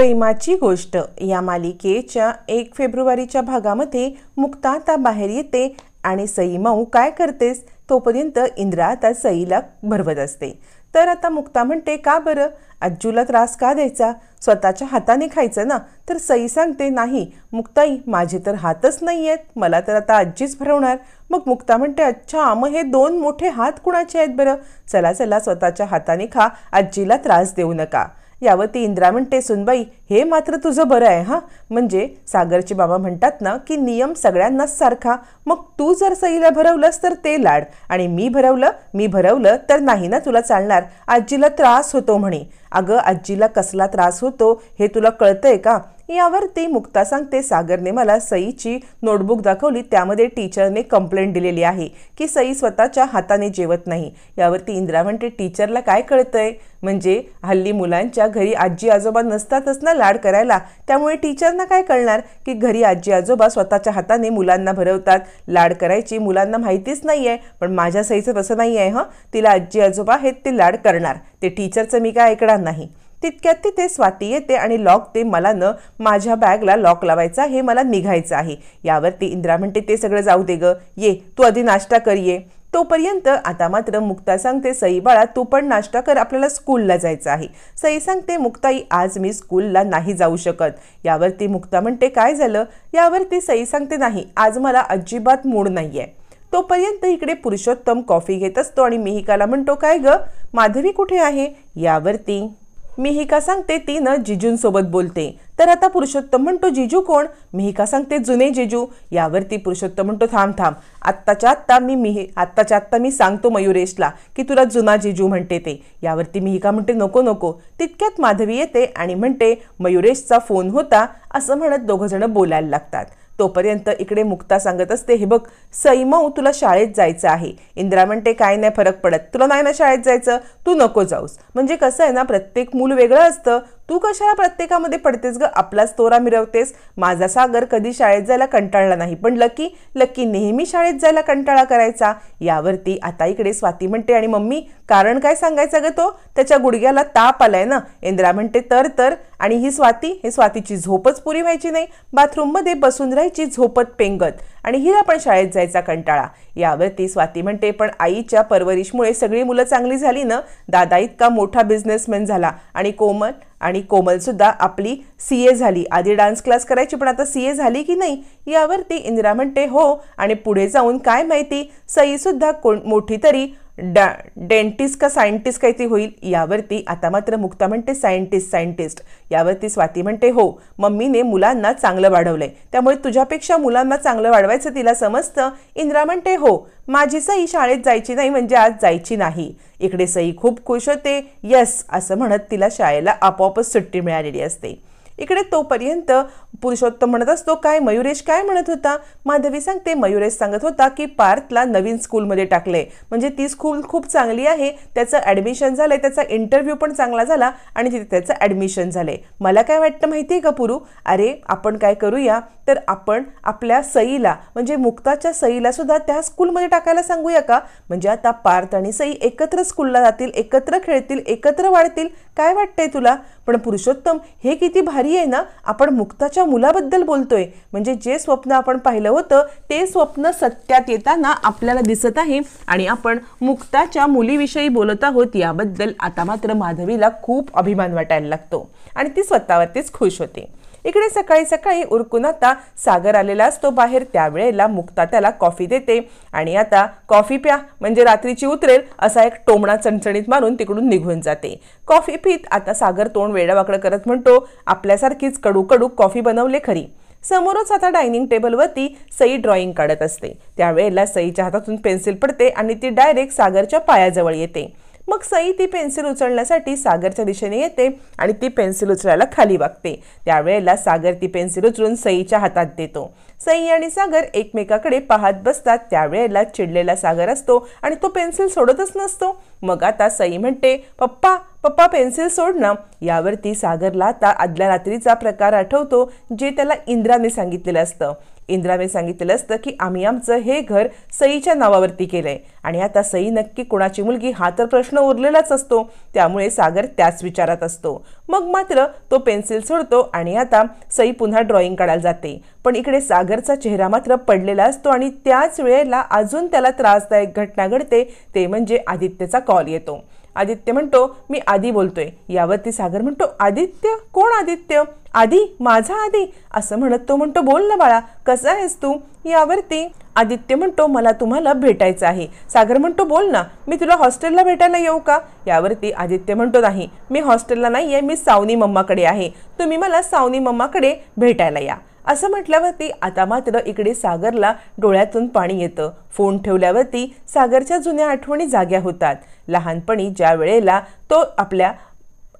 प्रेमाची गोष्ट या मालिकेच्या 1 फेब्रुवारीच्या भागामध्ये मुक्ता आता बाहेर येते आणि सई माऊ काय करतेस तोपर्यंत इंद्रा आता सईला भरवत असते. तर आता मुक्ता म्हणते का बरं आज्जूला त्रास का द्यायचा, स्वतःच्या हाताने खायचं ना. तर सई सांगते नाही मुक्ताई माझे तर हातच नाही आहेत, मला तर आता आज्जीच भरवणार. मग मुक्ता म्हणते अच्छा मग हे 2 मोठे हात कुणाचे आहेत बरं, चला चला स्वतःच्या हाताने खा, आज्जीला त्रास देऊ नका. यावरती इंद्रा म्हणते सुनबाई हे मात्र तुझं बरं आहे हां, म्हणजे सागरचे बाबा म्हणतात ना की नियम सगळ्यांनाच सारखा. मग तू जर सईला भरवलंस तर ते लाड आणि मी भरवलं तर नाही ना तुला चालणार, आजीला त्रास होतो म्हणे. अगं आजीला कसला त्रास होतो हे तुला कळतंय का. यावरती मुक्ता सांगते सागरने मला सईची नोटबुक दाखवली, त्यामध्ये टीचरने कंप्लेंट दिलेली आहे की सई स्वतःच्या हाताने जेवत नाही. यावरती इंद्रा म्हणते टीचरला काय कळतंय, म्हणजे हल्ली मुलांच्या घरी आजी आजोबा नसतातच ना लाड करायला, त्यामुळे टीचरना काय कळणार की घरी आजी आजोबा स्वतःच्या हाताने मुलांना भरवतात, लाड करायची मुलांना माहितीच नाही आहे. पण माझ्या सईचं तसं नाही आहे हं, तिला आजी आजोबा आहेत ते लाड करणार, ते टीचरचं मी काय ऐकणार नाही. तितक्यात तिथे स्वाती येते आणि लॉक ते मला न माझ्या बॅगला लॉक लावायचा हे मला निघायचं आहे. यावरती इंद्रा म्हणते ते सगळं जाऊ दे ग, ये तू आधी नाश्ता कर ये. तोपर्यंत आता मात्र मुक्ता सांगते सई बाळा तू पण नाश्ता कर, आपल्याला स्कूलला जायचं आहे. सई सांगते मुक्ताई आज मी स्कूलला नाही जाऊ शकत. यावरती मुक्ता म्हणते काय झालं. यावरती सई सांगते नाही आज मला अजिबात मूड नाही आहे. तोपर्यंत इकडे पुरुषोत्तम कॉफी घेत असतो आणि मिहिकाला म्हणतो काय ग माधवी कुठे आहे. यावरती मिहिका सांगते ती न जिजूंसोबत बोलते. तर आता पुरुषोत्तम म्हणतो जिजू कोण. मिहिका सांगते जुने जिजू. यावरती पुरुषोत्तम म्हणतो थांब आत्ताच्या आत्ता मी सांगतो मयुरेशला की तुला जुना जिजू म्हणते ते. यावरती मिहिका म्हणते नको. तितक्यात माधवी येते आणि म्हणते मयुरेशचा फोन होता असं म्हणत दोघंजण बोलायला लागतात. तोपर्यंत इकडे मुक्ता सांगत असते हे बघ सई माऊ तुला शाळेत जायचं आहे. इंद्रा म्हणते काय नाही फरक पडत, तुला नाही ना शाळेत जायचं, तू नको जाऊस. म्हणजे कसं आहे ना प्रत्येक मूल वेगळं असतं, तू कशाला प्रत्येकामध्ये पडतेस ग, आपलाच तोरा मिरवतेस. माझा सागर कधी शाळेत जायला कंटाळला नाही, पण लकी नेहमी शाळेत जायला कंटाळा करायचा. यावरती आता इकडे स्वाती म्हणते आणि मम्मी कारण काय सांगायचं ग, तो त्याच्या गुडघ्याला ताप आलाय ना. इंद्रा म्हणते तर आणि ही स्वातीची झोपच पुरी व्हायची नाही, बाथरूममध्ये बसून राहायची झोपत पेंगत, आणि हिला पण शाळेत जायचा कंटाळा. यावरती स्वाती म्हणते पण आईच्या परवरिशमुळे सगळी मुलं चांगली झाली ना, दादा इतका मोठा बिझनेसमॅन झाला आणि कोमल सुद्धा आपली CA झाली, आधी डान्स क्लास करायची पण आता CA झाली की नाही. यावरती इंदिरा म्हणते हो आणि पुढे जाऊन काय माहिती सई सुद्धा मोठी तरी डेंटिस्ट का सायंटिस्ट काही ती होईल. यावरती आता मात्र मुक्ता म्हणते सायंटिस्ट. यावरती स्वाती म्हणते हो मम्मीने मुलांना चांगलं वाढवलंय, त्यामुळे तुझ्यापेक्षा मुलांना चांगलं वाढवायचं तिला समजतं. इंद्रा म्हणते हो माझी सई शाळेत जायची नाही म्हणजे आज जायची नाही. इकडे सई खूप खुश होते, यस असं म्हणत तिला शाळेला आपोआपच सुट्टी मिळालेली असते. इकडे तोपर्यंत पुरुषोत्तम म्हणत असतो काय मयुरेश काय म्हणत होता. माधवी सांगते मयुरेश सांगत होता की पार्थला नवीन स्कूलमध्ये टाकले, म्हणजे ती स्कूल खूप चांगली आहे, त्याचं ॲडमिशन झालंय, त्याचा इंटरव्ह्यू पण चांगला झाला आणि तिथे त्याचं ॲडमिशन झालंय. मला काय वाटतं माहिती आहे का पुरू, अरे आपण काय करूया तर आपण आपल्या सईला म्हणजे मुक्ताच्या सईला सुद्धा त्या स्कूलमध्ये टाकायला सांगूया का, म्हणजे आता पार्थ आणि सई एकत्र स्कूलला जातील, एकत्र खेळतील, एकत्र वाढतील. काय वाटतंय तुला. पण पुरुषोत्तम हे किती भारी आहे ना, आपण मुक्ताच्या मुलाबद्दल बोलतोय, म्हणजे जे स्वप्न आपण पाहिलं होतं ते स्वप्न सत्यात येताना आपल्याला दिसत आहे आणि आपण मुक्ताच्या मुलीविषयी बोलत आहोत. याबद्दल आता मात्र माधवीला खूप अभिमान वाटायला लागतो आणि ती स्वतःवरतीच खुश होते. इकडे सकाळी उरकून आता सागर आलेला असतो बाहेर, त्यावेळेला मुक्ता त्याला कॉफी देते आणि आता कॉफी प्या म्हणजे रात्रीची उतरेल असा एक टोमणा चणचणीत मारून तिकडून निघून जाते. कॉफी पीत आता सागर तोंड वेडावाकडं करत म्हणतो आपल्यासारखीच कडू कॉफी बनवले खरी. समोरच आता डायनिंग टेबलवरती सई ड्रॉइंग काढत असते, त्यावेळेला सईच्या हातातून पेन्सिल पडते आणि ती डायरेक्ट सागरच्या पायाजवळ येते. मग सई ती पेन्सिल उचलण्यासाठी सागरच्या दिशेने येते आणि ती पेन्सिल उचलायला खाली वागते. त्यावेळेला सागर ती पेन्सिल उचलून सईच्या हातात देतो. सई आणि सागर एकमेकाकडे पाहत बसतात. त्यावेळेला चिडलेला सागर असतो आणि तो पेन्सिल सोडतच नसतो. मग आता सई म्हणते पप्पा पेन्सिल सोड ना. यावरती सागरला आता आदल्या रात्रीचा प्रकार आठवतो जे त्याला इंद्राने सांगितलेलं असतं. इंद्राने सांगितलेलं असतं की आम्ही आमचं हे घर सईच्या नावावरती केलंय आणि आता सई नक्की कोणाची मुलगी हा तर प्रश्न उरलेलाच असतो, त्यामुळे सागर त्याच विचारात असतो. मग मात्र तो पेन्सिल सोडतो आणि आता सई पुन्हा ड्रॉइंग काढायला जाते. पण इकडे सागरचा चेहरा मात्र पडलेला असतो आणि त्याच वेळेला अजून त्याला त्रासदायक घटना घडते, ते म्हणजे आदित्यचा कॉल येतो. आदित्य म्हणतो मी आधी बोलतोय. यावरती सागर म्हणतो आदित्य? कोण आदित्य? आधी? माझा आधी? असं म्हणत तो म्हणतो बोल ना बाळा, कसा आहेस तू? यावरती आदित्य म्हणतो मला तुम्हाला भेटायचं आहे. सागर म्हणतो बोल ना, मी तुला हॉस्टेलला भेटायला येऊ का? यावरती आदित्य म्हणतो नाही, मी हॉस्टेलला नाही आहे, मी सावनी मम्माकडे आहे, तुम्ही मला सावनी मम्माकडे भेटायला या. असं म्हटल्यावरती आता मात्र इकडे सागरला डोळ्यातून पाणी येतं. फोन ठेवल्यावरती सागरच्या जुन्या आठवणी जाग्या होतात. लहानपणी ज्या वेळेला तो आपल्या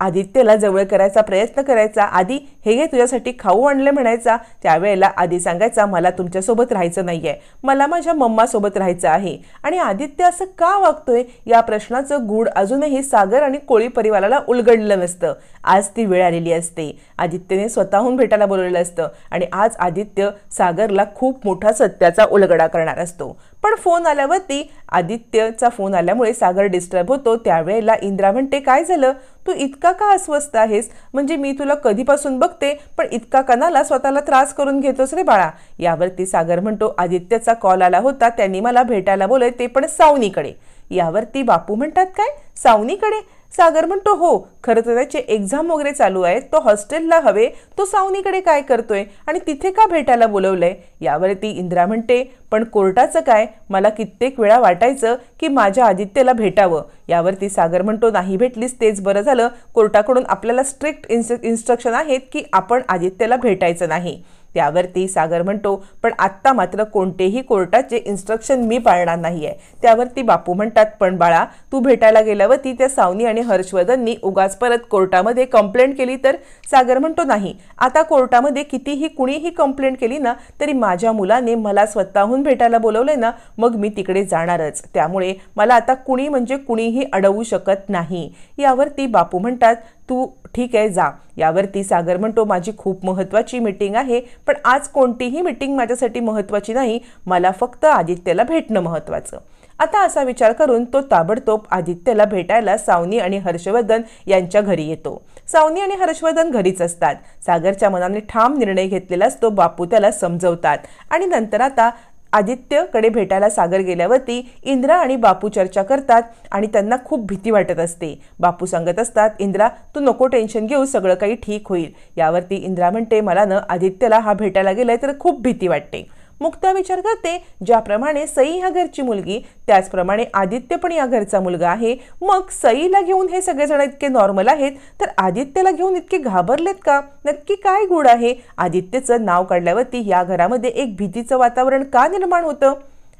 आदित्यला जवळ करायचा प्रयत्न करायचा, आधी हे घे तुझ्यासाठी खाऊ आणले म्हणायचा, त्यावेळेला आधी सांगायचा मला तुमच्यासोबत राहायचं नाहीये, मला माझ्या मम्मासोबत राहायचं आहे. आणि आदित्य असं का वागतोय या प्रश्नाचं गूढ अजूनही सागर आणि कोळी परिवाराला उलगडलं नसतं. आज ती वेळ आलेली असते. आदित्यने स्वतःहून भेटायला बोलवलेलं असतं आणि आज आदित्य सागरला खूप मोठा सत्याचा उलगडा करणार असतो. पण फोन आल्यावरती आदित्यचा फोन आल्यामुळे सागर डिस्टर्ब होतो. त्यावेळेला इंद्रा म्हणते काय झालं, तू इतका का अस्वस्थ आहेस? म्हणजे मी तुला कधीपासून बघते पण इतका कणाला स्वतःला त्रास करून घेतोस रे बाळा. यावरती सागर म्हणतो आदित्यचा कॉल आला होता, त्यांनी मला भेटायला बोलवले, ते पण सावनीकडे. यावरती बापू म्हणतात काय सावनीकडे? सागर म्हणतो हो, खरं तर त्याचे एक्झाम वगैरे चालू आहेत, तो हॉस्टेलला हवे, तो सावनीकडे काय करतोय आणि तिथे का भेटायला बोलवलंय? यावरती इंद्रा म्हणते पण कोर्टाचं काय? मला कित्येक वेळा वाटायचं की माझ्या आदित्यला भेटावं. यावरती सागर म्हणतो नाही भेटलीस तेच बरं झालं, कोर्टाकडून आपल्याला स्ट्रिक्ट इन्स्ट्रक्शन आहेत की आपण आदित्यला भेटायचं नाही. त्यावरती सागर म्हणतो पण आत्ता मात्र कोणतेही कोर्टाचे इन्स्ट्रक्शन मी पाळणार नाहीये. त्यावरती बापू म्हणतात पण बाळा, तू भेटायला गेल्यावरती त्या सावनी आणि हर्षवर्धननी उगाच परत कोर्टामध्ये कंप्लेंट केली तर? सागर म्हणतो नाही, आता कोर्टामध्ये कितीही कुणीही कंप्लेंट केली ना तरी माझ्या मुलाने मला स्वतःहून भेटायला बोलवलंय ना, मग मी तिकडे जाणारच, त्यामुळे मला आता कुणी म्हणजे कुणीही अडवू शकत नाही. यावरती बापू म्हणतात तू ठीक आहे जा. यावरती सागर म्हणतो माझी खूप महत्त्वाची मीटिंग आहे, पण आज कोणतीही मीटिंग माझ्यासाठी महत्त्वाची नाही, मला फक्त आदित्यला भेटणं महत्त्वाचं. आता असा विचार करून तो ताबडतोब आदित्यला भेटायला सावनी आणि हर्षवर्धन यांच्या घरी येतो. सावनी आणि हर्षवर्धन घरीच असतात. सागरच्या मनाने ठाम निर्णय घेतलेला असतो. बापू त्याला समजवतात आणि नंतर आता आदित्यकडे भेटायला सागर गेल्यावरती इंद्रा आणि बापू चर्चा करतात आणि त्यांना खूप भीती वाटत असते. बापू सांगत असतात इंद्रा तू नको टेन्शन घेऊ, सगळं काही ठीक होईल. यावरती इंद्रा म्हणते मला न आदित्यला हा भेटायला गेलाय तर खूप भीती वाटते. मुक्ता विचार करते ज्याप्रमाणे सई ह्या घरची मुलगी त्याचप्रमाणे आदित्य पण या घरचा मुलगा आहे, मग सईला घेऊन हे सगळेजण इतके नॉर्मल आहेत तर आदित्यला घेऊन इतके घाबरलेत का? नक्की काय गूढ आहे? आदित्यचं नाव काढल्यावरती या घरामध्ये एक भीतीचं वातावरण का निर्माण होतं?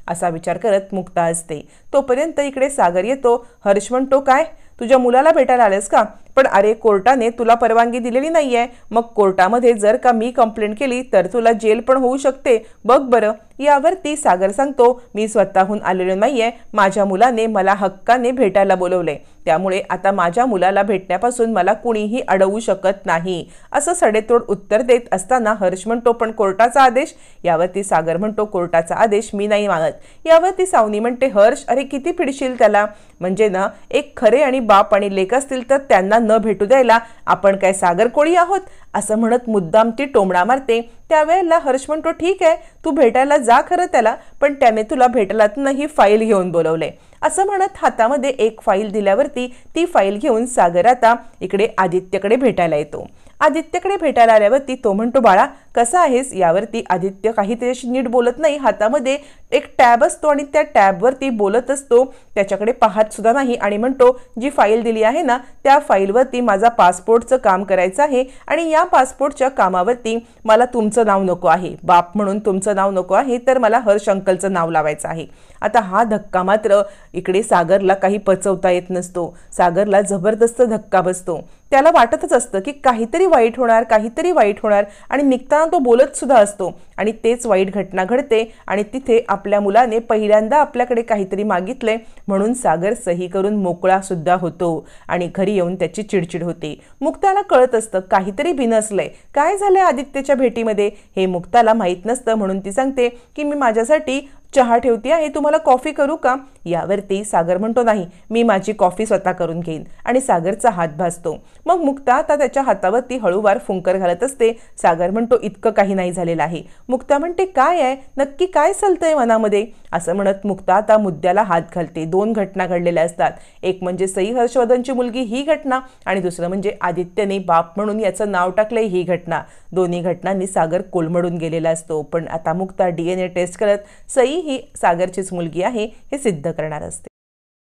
असा विचार करत मुक्ता असते. तोपर्यंत इकडे सागर येतो. हर्ष म्हणतो काय तुझ्या मुलाला भेटायला आलेस का? पण अरे कोर्टाने तुला परवानगी दिलेली नाहीये, मग कोर्टामध्ये जर का मी कंप्लेंट केली तर तुला जेल पण होऊ शकते, बघ बरं. यावरती सागर सांगतो मी स्वतःहून आलेलो नाहीये, माझ्या मुलाने मला हक्काने भेटायला बोलवले, त्यामुळे आता माझ्या मुलाला भेटण्यापासून मला कुणीही अडवू शकत नाही. असं सडेतोड उत्तर देत असताना हर्ष म्हणतो पण कोर्टाचा आदेश? यावरती सागर म्हणतो कोर्टाचा आदेश मी नाही मानत. यावरती सावनी म्हणते हर्ष अरे किती पिडशील त्याला, म्हणजे ना एक खरे आणि बाप आणि लेक असतील तर त्यांना न भेटू द्यायला आपण काय सागर कोळी आहोत? असं म्हणत मुद्दाम ती टोमणा मारते. त्यावेळेला हर्ष म्हणतो ठीक आहे तू भेटायला जा खरं त्याला, पण त्याने तुला भेटायला ही फाईल घेऊन बोलवले. असं म्हणत हातामध्ये एक फाईल दिल्यावरती ती फाईल घेऊन सागर आता इकडे आदित्यकडे भेटायला येतो. आदित्यकडे भेटायला आल्यावरती तो म्हणतो बाळा कसा आहेस? यावरती आदित्य काही त्याच्याशी नीट बोलत नाही. हातामध्ये एक टॅब असतो आणि त्या टॅबवरती बोलत असतो, त्याच्याकडे पाहत सुद्धा नाही आणि म्हणतो जी फाईल दिली आहे ना त्या फाईलवरती माझा पासपोर्टचं काम करायचं आहे आणि या पासपोर्टच्या कामावरती मला तुमचं नाव नको आहे, बाप म्हणून तुमचं नाव नको आहे, तर मला हर्ष अंकलचं नाव लावायचं आहे. आता हा धक्का मात्र इकडे सागरला काही पचवता येत नसतो. सागरला जबरदस्त धक्का बसतो. त्याला वाटतच असतं की काहीतरी वाईट होणार, काहीतरी वाईट होणार आणि निघता बोलताना तो बोलत सुद्धा असतो आणि तेच वाईट घटना घडते आणि तिथे आपल्या मुलाने पहिल्यांदा आपल्याकडे काहीतरी मागितले म्हणून सागर सही करून मोकळा सुद्धा होतो आणि घरी येऊन त्याची चिडचिड होते. मुक्ताला कळत असतं काहीतरी बिनसलंय. काय झालंय आदित्यच्या भेटीमध्ये हे मुक्ताला माहीत नसतं म्हणून ती सांगते की मी माझ्यासाठी चहा ठेवते आहे, तुम्हाला कॉफी करू का? यावरती सागर म्हणतो नाही, मी माझी कॉफी स्वतः करून घेईन आणि सागरचा हात भासतो. मग मुक्ता आता त्याच्या हातावरती हळूवार फुंकर घालत असते. सागर म्हणतो इतकं काही नाही झालेलं आहे. मुक्ता म्हणते काय आहे, नक्की काय चालतंय मनामध्ये? असं म्हणत मुक्ता आता मुद्द्याला हात घालते. दोन घटना घडलेल्या असतात, एक म्हणजे सई हर्षवर्धनची मुलगी ही घटना आणि दुसरं म्हणजे आदित्यने बाप म्हणून याचं नाव टाकलंय ही घटना. दोन्ही घटनांनी सागर कोलमडून गेलेला असतो. पण आता मुक्ता DNA टेस्ट करत सई ही सागरचीच मुलगी आहे हे सिद्ध करणार असते.